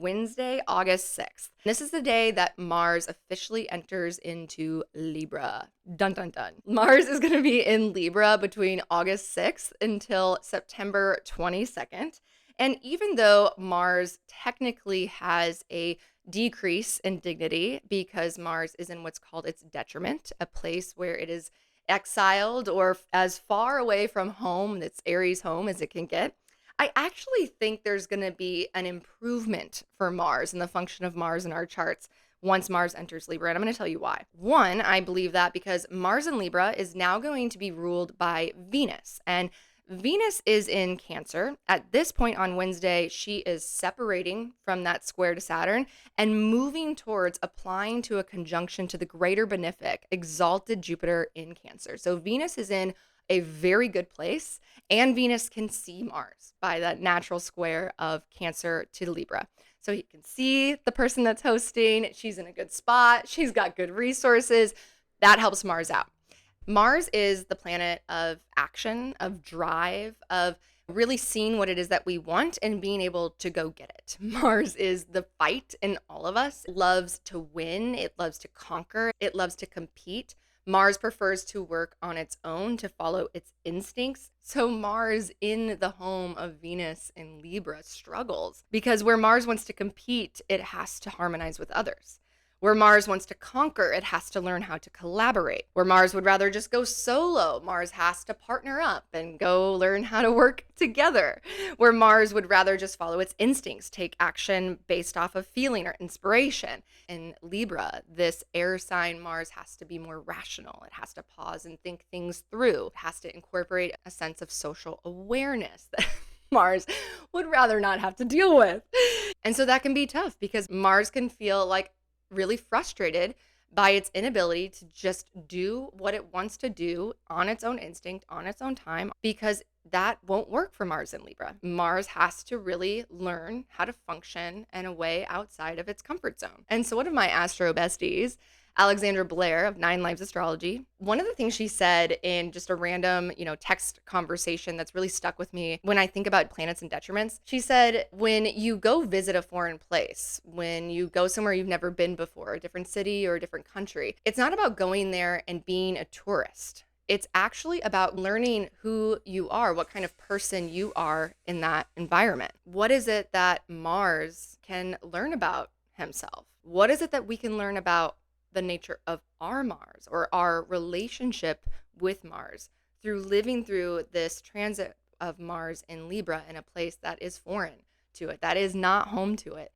Wednesday, August 6th. This is the day that Mars officially enters into Libra. Dun dun dun. Mars is going to be in Libra between August 6th until September 22nd. And even though Mars technically has a decrease in dignity because Mars is in what's called its detriment, a place where it is exiled or as far away from home, its Aries home, as it can get, I actually think there's going to be an improvement for Mars and the function of Mars in our charts once Mars enters Libra. And I'm going to tell you why. One, I believe that because Mars in Libra is now going to be ruled by Venus. And Venus is in Cancer. At this point on Wednesday, she is separating from that square to Saturn and moving towards applying to a conjunction to the greater benefic, exalted Jupiter in Cancer. So Venus is in a very good place, and Venus can see Mars by that natural square of Cancer to Libra. So he can see the person that's hosting. She's in a good spot. She's got good resources. That helps Mars out. Mars is the planet of action, of drive, of really seeing what it is that we want and being able to go get it. Mars is the fight in all of us. It loves to win. It loves to conquer. It loves to compete. Mars prefers to work on its own, to follow its instincts. So Mars in the home of Venus in Libra struggles because where Mars wants to compete, it has to harmonize with others. Where Mars wants to conquer, it has to learn how to collaborate. Where Mars would rather just go solo, Mars has to partner up and go learn how to work together. Where Mars would rather just follow its instincts, take action based off of feeling or inspiration. In Libra, this air sign Mars has to be more rational. It has to pause and think things through. It has to incorporate a sense of social awareness that Mars would rather not have to deal with. And so that can be tough because Mars can feel like really frustrated by its inability to just do what it wants to do on its own instinct, on its own time, because that won't work for Mars in Libra. Mars has to really learn how to function in a way outside of its comfort zone. And so one of my astro besties, Alexandra Blair of Nine Lives Astrology, one of the things she said in just a random, text conversation that's really stuck with me when I think about planets and detriments, she said, when you go visit a foreign place, when you go somewhere you've never been before, a different city or a different country, it's not about going there and being a tourist. It's actually about learning who you are, what kind of person you are in that environment. What is it that Mars can learn about himself? What is it that we can learn about the nature of our Mars or our relationship with Mars through living through this transit of Mars in Libra in a place that is foreign to it, that is not home to it?